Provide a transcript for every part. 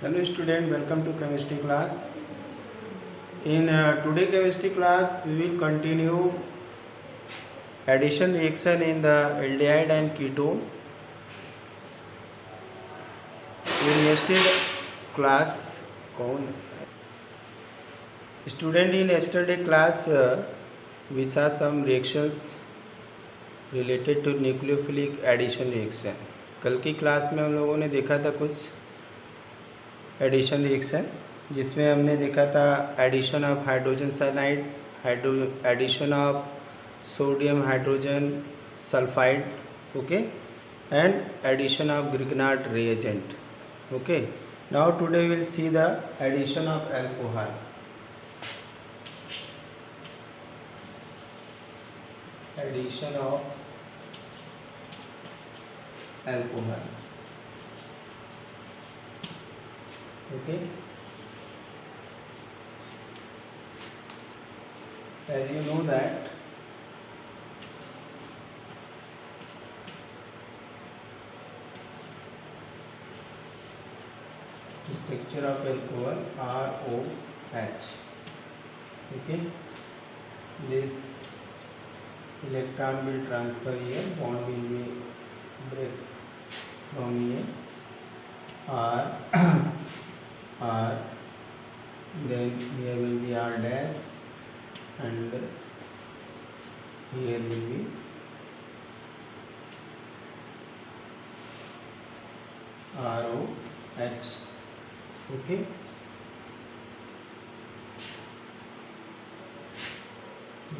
Hello student, welcome to chemistry class. In today chemistry class we will continue addition reaction in the aldehyde and ketone. In yesterday class student in yesterday class we saw some reactions related to nucleophilic addition reaction. कल की class में हम लोगों ने देखा था कुछ addition reaction, जिसमें हमने देखा था addition of hydrogen cyanide, addition of sodium hydrogen sulphide, okay, and addition of Grignard reagent. Okay, now today will see the addition of alcohol. Addition of alcohol. Okay, as you know that the structure of alcohol ROH. Okay, this electron will transfer here, bond will be break from here, R, then here will be R dash, and here will be ROH. Okay,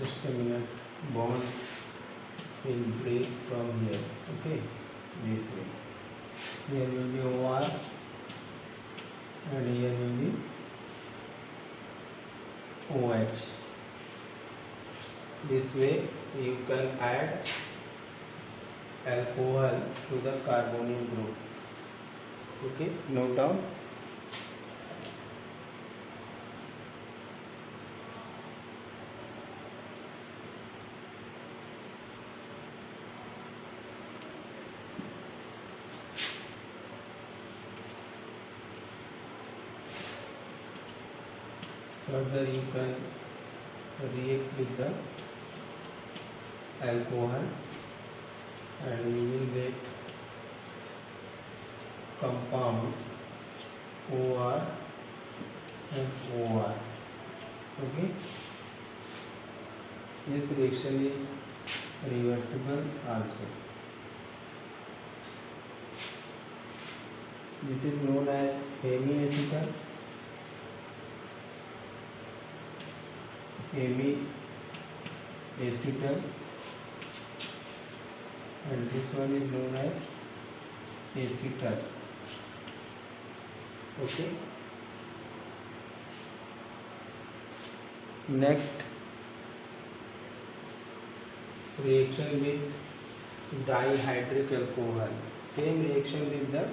just a minute, bond will break from here. Okay, this way. Here will be OR and here will be OH. This way you can add alcohol to the carbonyl group. Okay, note down. Further you can react with the alcohol and you will get compound OR and OR. Okay, this reaction is reversible also. This is known as hemiacetal. Hemiacetal, and this one is known as acetal. Okay, next reaction with dihydric alcohol. Same reaction with the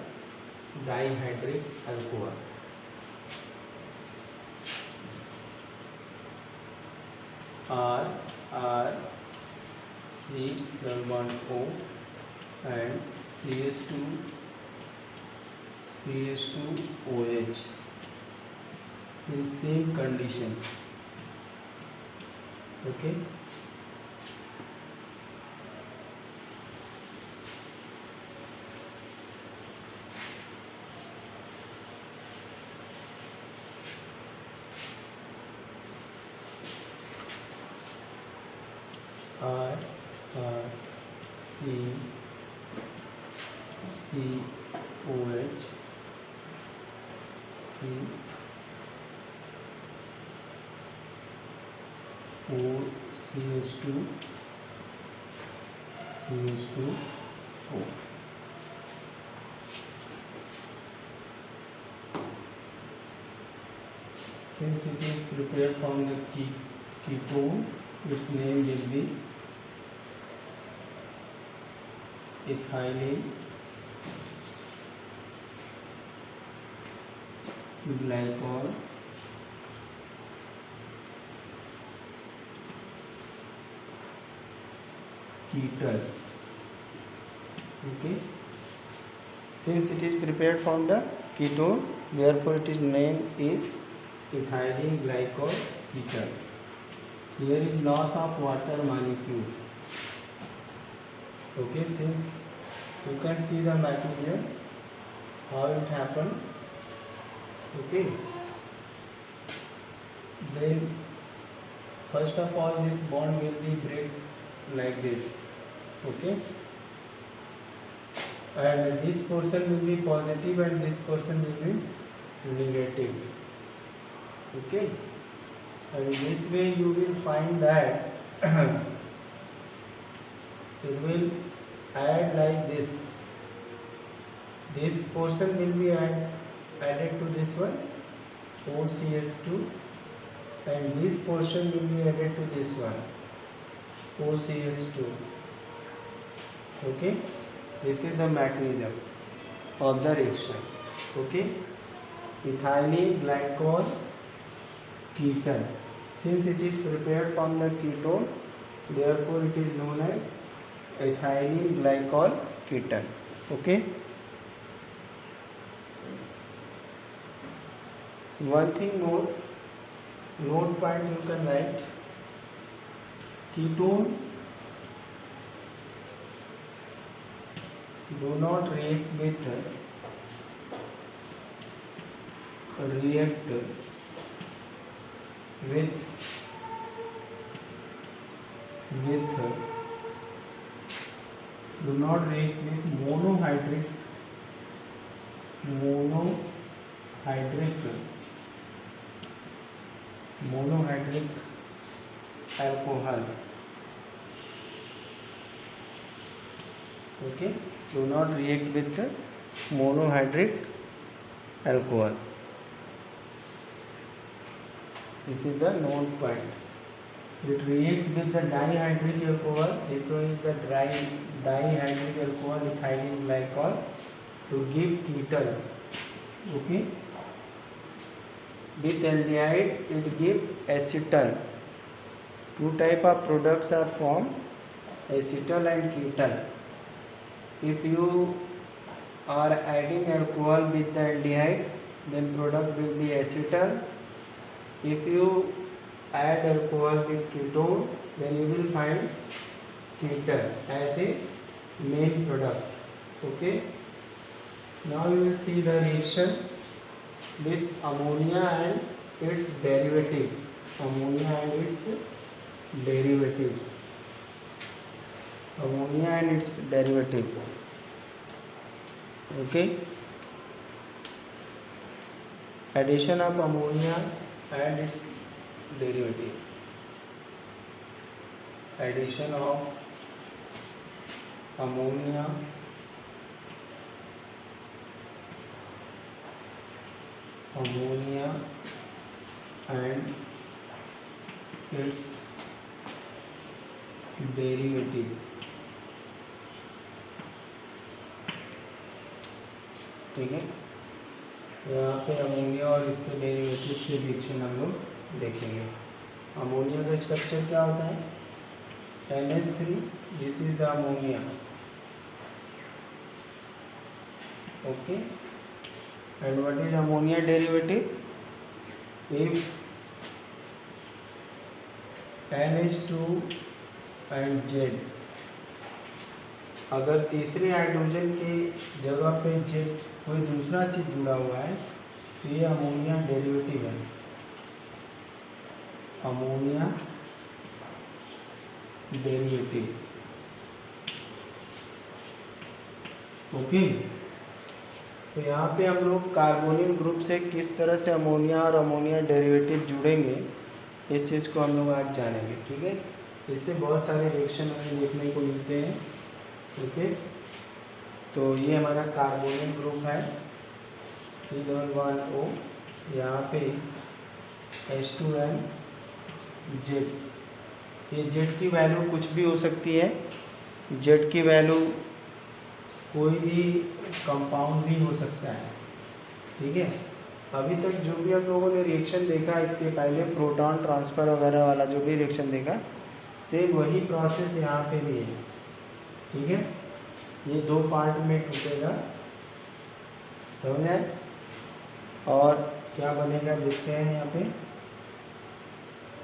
dihydric alcohol. R C double bond O and CH2 OH in same condition. Okay, R C OH C O CH2 O. Since it is prepared from the ketone, its name will be ethylene glycol ketal. Okay, since it is prepared from the ketone, therefore its name is ethylene glycol ketone. Here is loss of water molecule. Okay, since you can see the mechanism how it happened. Okay, then first of all this bond will be break like this. Okay, and this portion will be positive and this portion will be negative. Okay, and this way you will find that it will add like this portion will be added to this one OCH2, and this portion will be added to this one OCH2. Okay, this is the mechanism of the reaction. Okay, ethylene glycol ketone, since it is prepared from the ketone, therefore it is known as ethylene glycol ketone. Okay, one thing note point you can write: ketone do not react with monohydric alcohol. Okay, do not react with the monohydric alcohol. This is the known point. It reacts with the dihydric alcohol. This one is the dihydric alcohol, ethylene glycol, to give ketone. Okay, with aldehyde it gives acetal. Two type of products are formed, acetal and ketone. If you are adding alcohol with the aldehyde, then product will be acetal. If you add alcohol with ketone, then you will find ketone as a main product. Okay, now you will see the reaction with ammonia and its derivative. Ammonia and its derivatives. Okay, addition of ammonia and its derivative. Addition of ammonia and its derivative. ठीक है, यहाँ पे ammonia और इसके derivative के reaction हम लोग देखेंगे. अमोनिया का स्ट्रक्चर क्या होता है? NH3. This is the ammonia. Okay, and what is ammonia derivative? If NH2 and Z, अगर तीसरे हाइड्रोजन की जगह पे Z कोई दूसरा चीज जुड़ा हुआ है तो ये अमोनिया डेरिवेटिव है. Ammonia derivative. ओके, तो यहाँ पे हम लोग कार्बोनिल ग्रुप से किस तरह से अमोनिया और अमोनिया डेरिवेटिव जुड़ेंगे इस चीज़ को हम लोग आज जानेंगे. ठीक है, इससे बहुत सारे रिएक्शन हमें देखने को मिलते हैं. ओके, तो ये हमारा कार्बोनिल ग्रुप है C1O. यहाँ पे H2N Z. ये Z की वैल्यू कुछ भी हो सकती है. Z की वैल्यू कोई भी कंपाउंड भी हो सकता है. ठीक है, अभी तक जो भी हम लोगों ने रिएक्शन देखा इसके पहले प्रोटॉन ट्रांसफ़र वगैरह वाला जो भी रिएक्शन देखा, सेम वही प्रोसेस यहाँ पे भी है. ठीक है, ये दो पार्ट में टूटेगा. समझ आए? और क्या बनेगा देखते हैं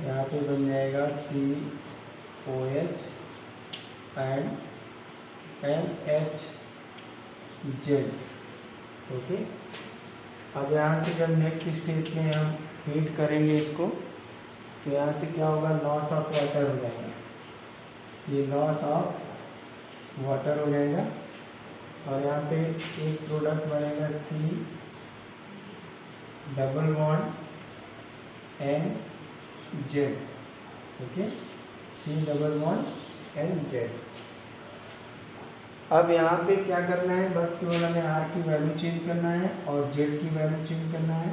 यहाँ पे बन जाएगा COH एंड NHZ। ओके, अब यहाँ से जब नेक्स्ट स्टेज में हम हीट करेंगे इसको तो यहाँ से क्या होगा, लॉस ऑफ वाटर हो जाएगा, ये लॉस ऑफ वाटर हो जाएगा। और यहाँ पे एक प्रोडक्ट बनेगा C double bond NZ। Okay, C double bond NZ। अब यहाँ पे क्या करना है, बस केवल हमें R की वैल्यू चेंज करना है और Z की वैल्यू चेंज करना है।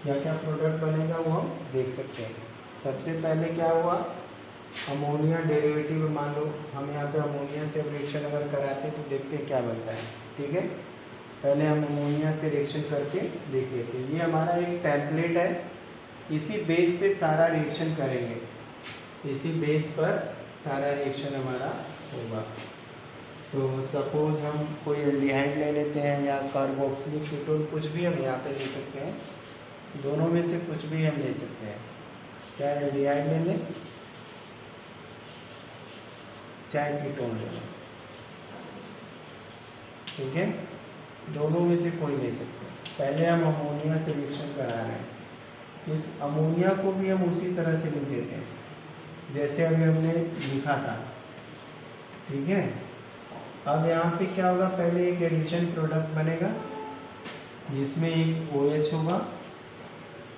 क्या क्या प्रोडक्ट बनेगा वो हम देख सकते हैं। सबसे पहले क्या हुआ, अमोनिया डेरिवेटिव, मान लो हम यहाँ पे अमोनिया से रिएक्शन अगर कराते तो देखते हैं क्या बनता है। ठीक है, पहले हम अमोनिया से रिएक्शन करके देख लेते हैं। ये हमारा एक टेम्पलेट है, इसी बेस पे सारा रिएक्शन करेंगे, इसी बेस पर सारा रिएक्शन हमारा होगा। तो सपोज हम कोई एल्डिहाइड ले लेते हैं या कार्बोक्सिलिक कीटोन, कुछ भी हम यहाँ पे ले सकते हैं, दोनों में से कुछ भी हम ले सकते हैं। चाहे एल्डिहाइड ले लें चाहे कीटोन ले लें, ठीक है, दोनों में से कोई ले सकते हैं। पहले हम अमोनिया से रिएक्शन करा रहे हैं, इस अमोनिया को भी हम उसी तरह से लिख देते हैं जैसे अभी हमने लिखा था। ठीक है, अब यहाँ पे क्या होगा, पहले एक एडिशन प्रोडक्ट बनेगा जिसमें एक OH होगा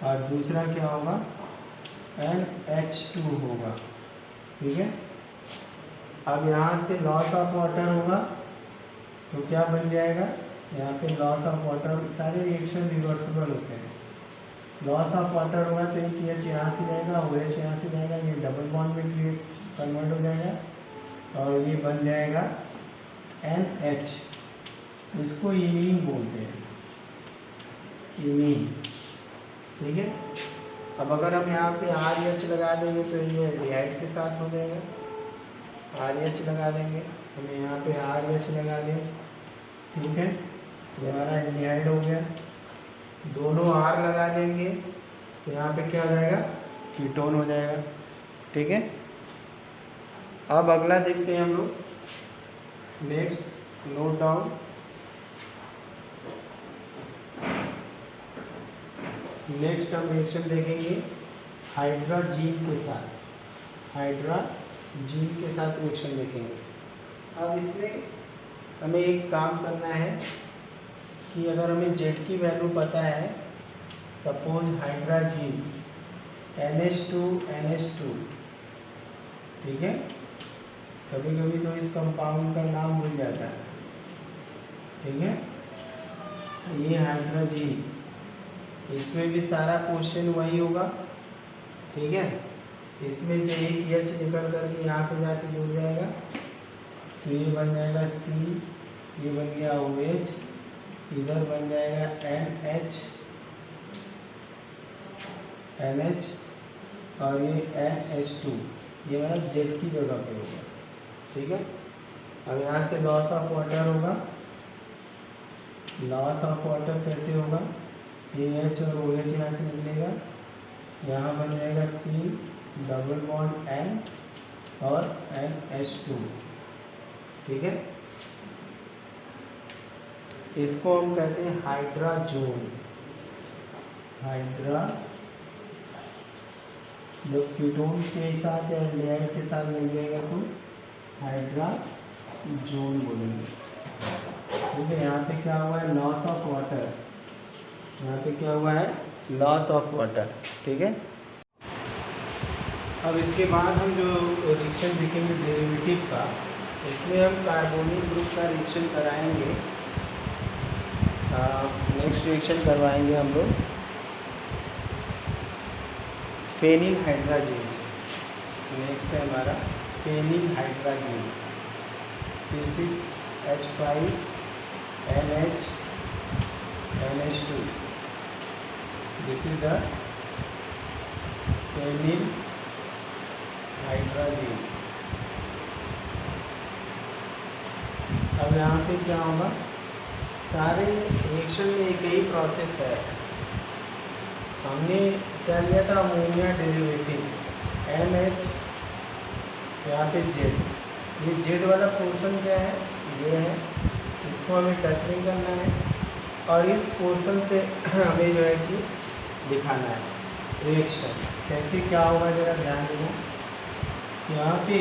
और दूसरा क्या होगा, NH2 होगा। ठीक है, अब यहाँ से लॉस ऑफ वाटर होगा तो क्या बन जाएगा, यहाँ पे लॉस ऑफ वाटर, सारे रिएक्शन रिवर्सिबल होते हैं। लॉस ऑफ वाटर होगा तो एक H यहाँ से जाएगा, OH यहाँ से जाएगा, ये डबल बॉन्ड में क्रिएट कन्वर्ट हो जाएगा और ये बन जाएगा NH। इसको इमीन बोलते हैं, इमीन। ठीक है, अब अगर हम यहाँ पे RH लगा देंगे तो ये एल्डिहाइड के साथ हो जाएगा, RH लगा देंगे, हम यहाँ पे RH लगा दें। ठीक है, ये हमारा एल्डिहाइड हो गया। दोनों R लगा देंगे तो यहाँ पे क्या हो जाएगा, कीटोन हो जाएगा। ठीक है, अब अगला देखते हैं हम लोग, नेक्स्ट नोट डाउन। नेक्स्ट हम रिएक्शन देखेंगे हाइड्राजीन के साथ, हाइड्राजीन के साथ रिएक्शन देखेंगे। अब इसमें हमें एक काम करना है कि अगर हमें Z की वैल्यू पता है, सपोज हाइड्राजीन NH2NH2, ठीक है, कभी कभी तो इस कंपाउंड का नाम भूल जाता है। ठीक है, ये हाइड्राजीन, इसमें भी सारा क्वेश्चन वही होगा। ठीक है, इसमें से एक H निकल करके यहाँ पे जाके जुड़ जाएगा तो ये बन जाएगा C, ये बन गया OH, इधर बन जाएगा NH और ये NH2, ये मेरा Z की जगह पे होगा। ठीक है, अब यहाँ से लॉस ऑफ वाटर होगा। लॉस ऑफ वाटर कैसे होगा, H और OH यहाँ से निकलेगा, यहाँ बन जाएगा C डबल बॉन्ड N और NH2। ठीक है, इसको हम कहते हैं हाइड्राजोन। हाइड्रा जब कीटोन के साथ या एल्डिहाइड के साथ मिल जाएगा तो हाइड्राजोन बोलेंगे। ठीक है, यहाँ पे क्या हुआ है, लॉस ऑफ वाटर, यहाँ पे क्या हुआ है, लॉस ऑफ वाटर। ठीक है, अब इसके बाद हम जो रिएक्शन देखेंगे डेरिवेटिव का, इसमें हम कार्बोनिल ग्रुप का रिएक्शन कराएंगे। नेक्स्ट रिएक्शन करवाएंगे हम लोग फेनिल हाइड्राजीन से। नेक्स्ट है हमारा phenyl hydrazine, C6H5 NH2। This is the phenyl hydrazine. अब यहाँ पे क्या होगा, सारे रिएक्शन में एक ही प्रोसेस है, हमने क्या लिया था, अमोनिया डेरिवेटिव NH, यहाँ पे जेड, ये जेड वाला पोर्शन क्या है, ये है, इसको हमें टच नहीं करना है और इस पोर्शन से हमें जो है कि दिखाना है रिएक्शन कैसे क्या होगा। जरा ध्यान दो, यहाँ पे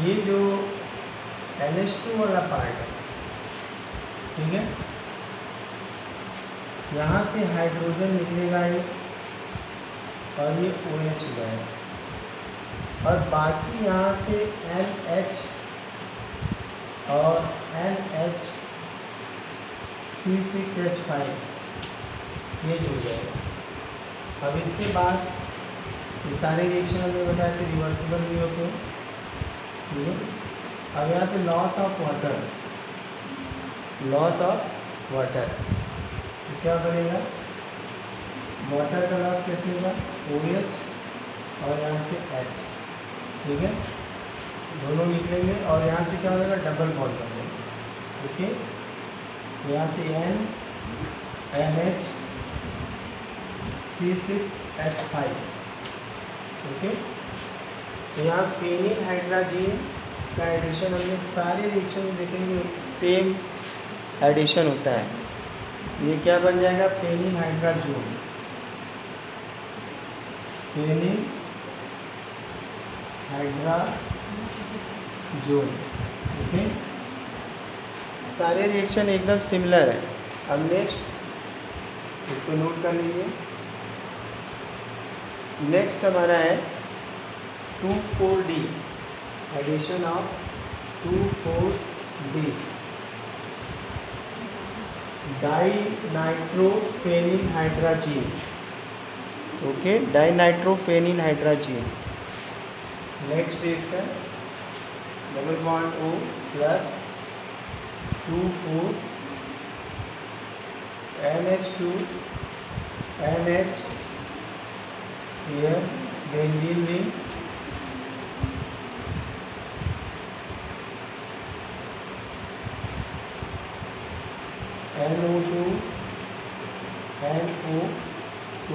ये जो NH2 वाला पार्ट है, ठीक है, यहाँ से हाइड्रोजन निकलेगा एक और ये OH गया और बाकी यहाँ से NH और NH C6H5 ये जुड़ जाएगा। अब इसके बाद ये सारे रिएक्शन हमें बताया कि रिवर्सिबल भी होते हैं, ठीक है। अब यहाँ पे लॉस ऑफ वाटर, तो क्या बनेगा, वाटर का लॉस कैसे होगा, OH और यहाँ से H, ठीक है, दोनों निकलेंगे और यहाँ से क्या होगा, डबल बॉन्ड बनेगा, ओके। यहाँ से NH C6H5, ओके। तो यहाँ फेनिल हाइड्राजीन का एडिशन हमने सारे रिएक्शन में देखेंगे सेम एडिशन होता है। ये क्या बन जाएगा, phenyl hydrazone, phenyl hydrazone, okay. सारे रिएक्शन एकदम सिमिलर है। अब नेक्स्ट इसको नोट कर लीजिए। नेक्स्ट हमारा है 2,4-D, addition of 2,4-D, dinitrophenyl hydrazine, okay, dinitrophenyl hydrazine. Next reaction double bond O plus 2,4 NH2 NH here benzene ring NO2 NO2,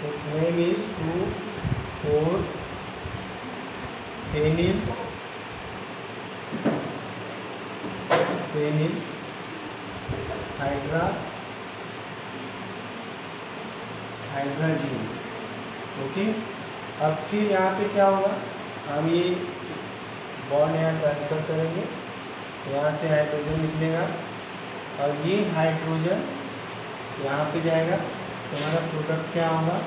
its name is 2,4 phenyl hydrazine, okay. अब फिर यहाँ पे क्या होगा, हम ये बॉन्ड यहाँ ट्रांसफर करेंगे, यहाँ से हाइड्रोजन निकलेगा और ये हाइड्रोजन यहाँ पे जाएगा, तो हमारा प्रोडक्ट क्या होगा,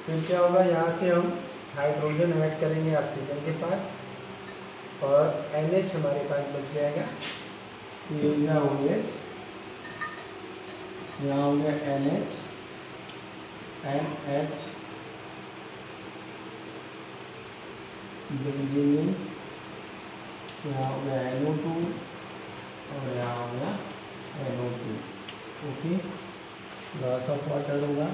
फिर क्या होगा, यहाँ से हम हाइड्रोजन ऐड करेंगे ऑक्सीजन के पास और NH हमारे पास बच जाएगा, ये यहाँ OH, यहाँ हो गया NH NH बेंजीन, यहाँ हो गया NO2 और यहाँ हो गया NO2, okay. Loss of water होगा,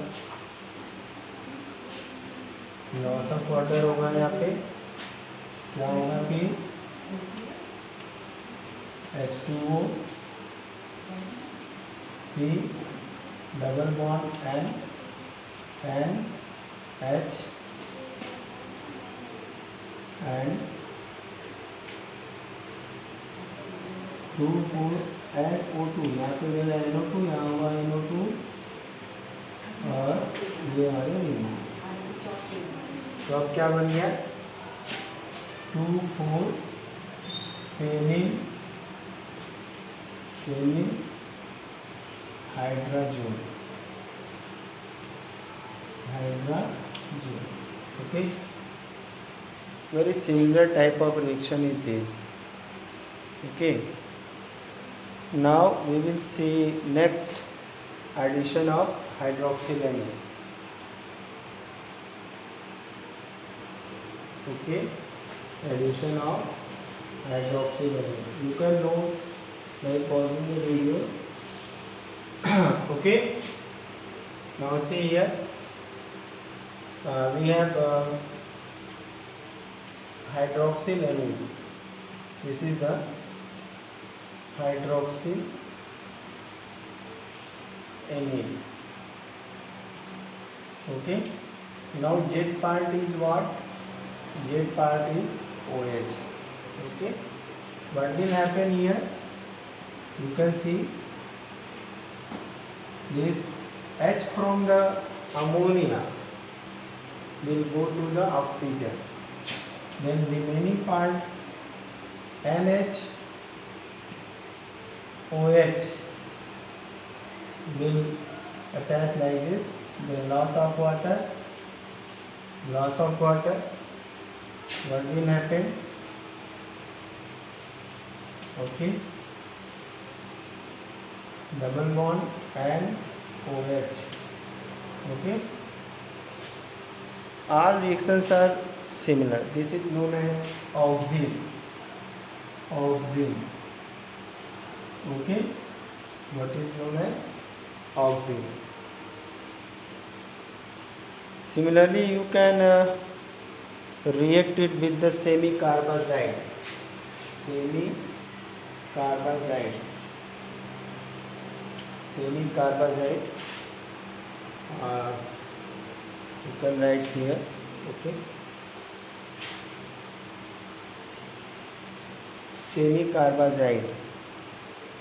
लॉस ऑफ वाटर होगा, यहाँ पे क्या होगा कि H2O C double bond N H and 2,4 NO2, यहाँ पे हो जाएगा NO2, यहाँ होगा NO2 और ये हमारे NO2। तो अब क्या बन गया, 2,4 phenyl hydrazone, okay. Very similar type of reaction is this, okay. Now we will see next addition of hydroxylamine, okay, addition of hydroxylamine. You can note by pausing the video. Okay, now see here, we have hydroxylamine, This is the hydroxy amine. Okay. Now Z part is what? Z part is OH. Okay. What will happen here? You can see this H from the ammonia will go to the oxygen. Then remaining part NH OH will attach like this. Then loss of water. What will happen? Okay. Double bond and OH. Okay. All reactions are similar. This is known as auxin. Okay. What is known as auxin. Similarly, you can react it with the semi-carbazide. You can write here. Okay. Semi-carbazide.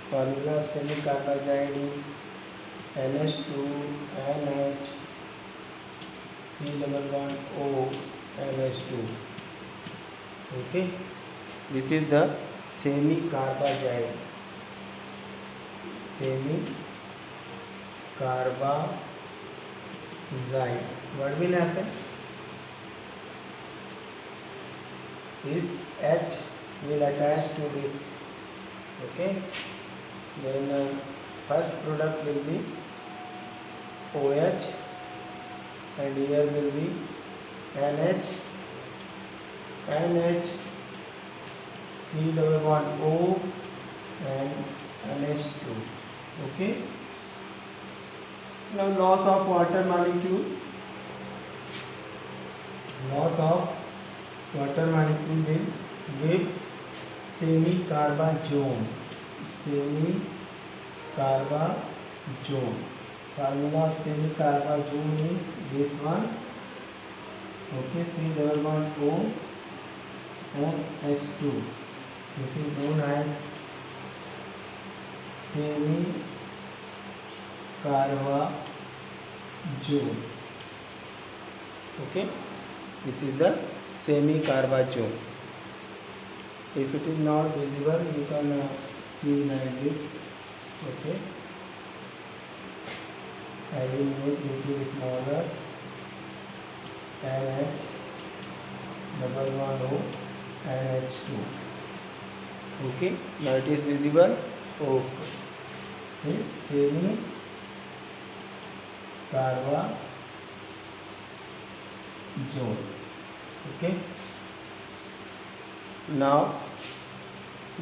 Formula of semi-carbazide is NH2 NH C double bond O NH2. Okay. This is the semi-carbazide. What will happen? This H will attach to this. Okay. Then first product will be OH and here will be NH C double bond O and NH2. Okay. Now loss of water molecule will give semi-carbazone. Formula of semi-carbazone is this one. Okay, C double bond O and H2. This is known as semi-carbazone. Okay, this is the semi-carbazone. If it is not visible, you can see like this. Okay, I will make little smaller. NH double bond O and H2. Okay, now it is visible. Okay, semi-carbazone. Okay. Now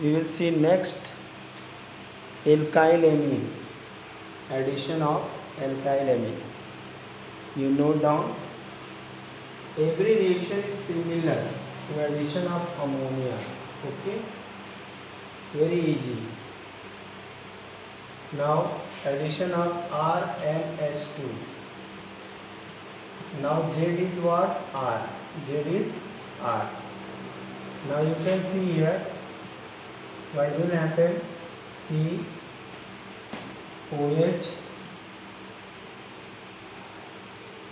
we will see next alkyl amine. Addition of alkyl amine. You note down. Every reaction is similar to addition of ammonia. Okay. Very easy. Now addition of R and H2. Now Z is what? R. Z is R. Now you can see here what will happen. C OH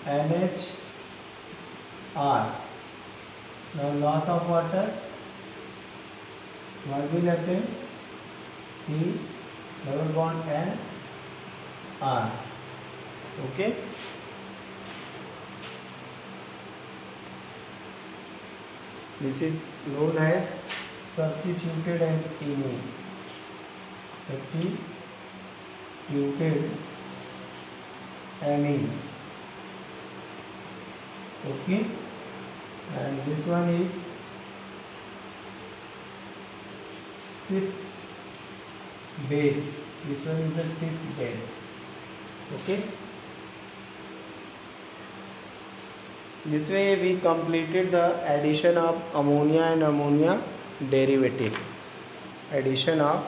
NH R. Now loss of water. What will happen? C double bond N R. Okay. This is known as substituted amine. Substituted amine. Okay. And this one is SIP base. This one is the SIP base. Okay. This way we completed the addition of ammonia and ammonia derivative. addition of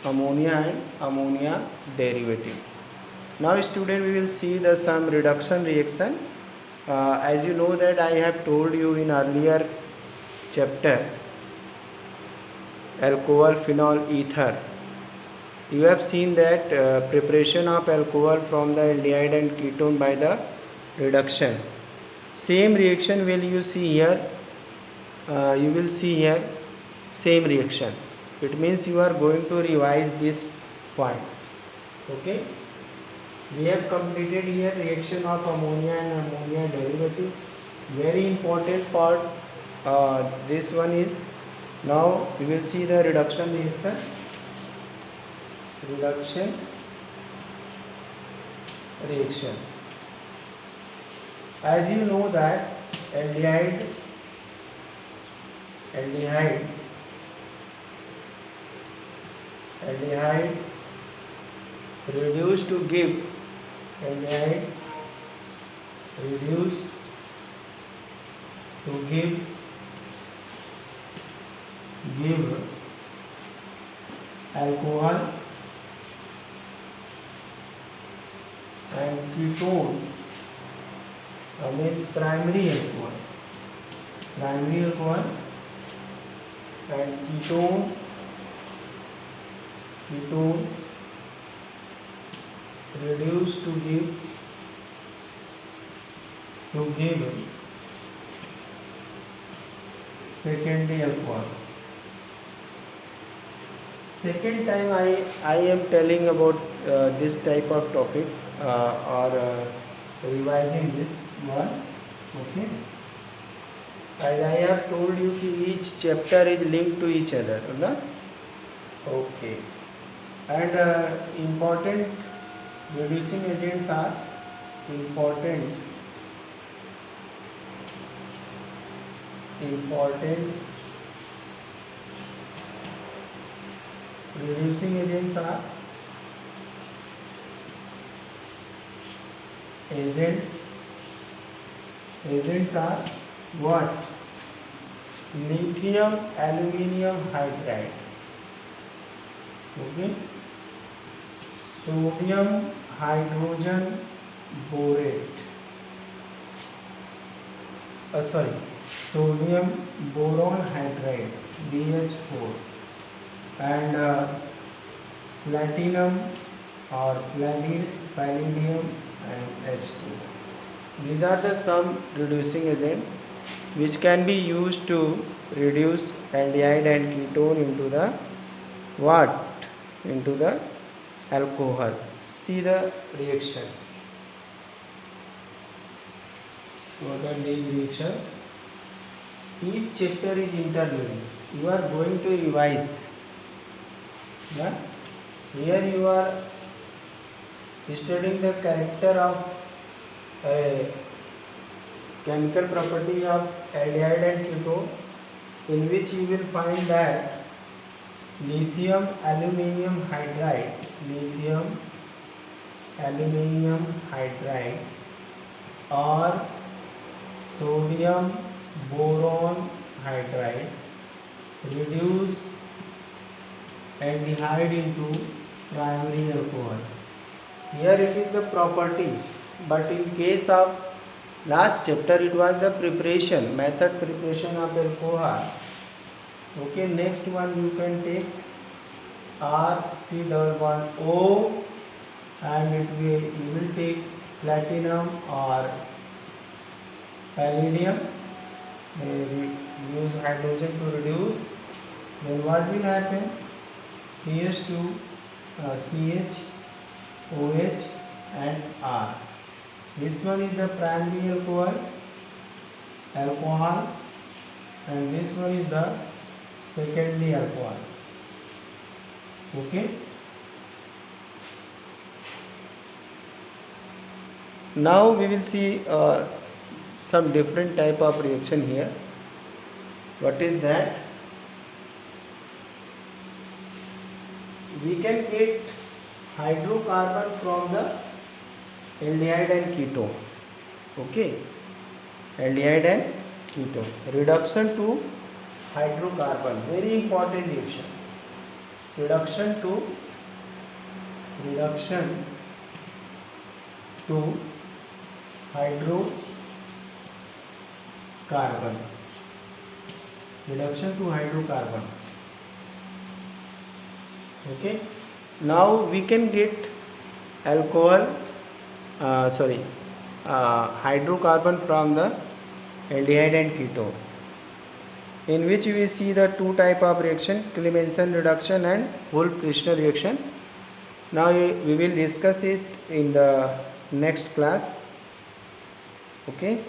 ammonia and ammonia derivative. Now student, we will see the some reduction reaction. As you know that I have told you in earlier chapter, alcohol, phenol, ether. You have seen that preparation of alcohol from the aldehyde and ketone by the reduction. Same reaction will you see here. You will see here same reaction. It means you are going to revise this point. Okay. We have completed here reaction of ammonia and ammonia derivative. Very important part. This one is, now we will see the reduction reaction. Reduction reaction. As you know that aldehyde reduced to give aldehyde reduced to give alcohol and ketone means primary alcohol and ketone reduced to give secondary alcohol. Second time I am telling about this type of topic or revising this one. Okay. As I have told you, each chapter is linked to each other, na? Okay. And important reducing agents are important reducing agents are agents are what? Lithium aluminium hydride. Okay. Sodium hydrogen borate. Sodium boron hydride BH4 and platinum or palladium and H2. These are the some reducing agent which can be used to reduce aldehyde and ketone into the what? Into the alcohol. See the reaction. What are these reaction? Each chapter is interlinked. You are going to revise. Yeah? Here you are studying the character of chemical property of aldehyde and ketone, in which you will find that lithium aluminium hydride or sodium boron hydride reduce aldehyde into primary alcohol. Here it is the property, but in case of last chapter it was the method preparation of alcohol. Okay, next one you can take RC11O and you will take platinum or palladium. Use hydrogen to reduce. Then what will happen? CH2, CH, OH and R. This one is the primary alcohol and this one is the secondary alcohol. Okay. Now we will see some different type of reaction here. What is that? We can get hydrocarbon from the aldehyde and ketone. Okay, aldehyde and ketone. Reduction to hydrocarbon, very important reaction. reduction to hydrocarbon. Okay, now we can get hydrocarbon from the aldehyde and ketone, in which we see the two type of reaction, Clemmensen reduction and Wolff-Freshnel reaction. Now we will discuss it in the next class. Okay.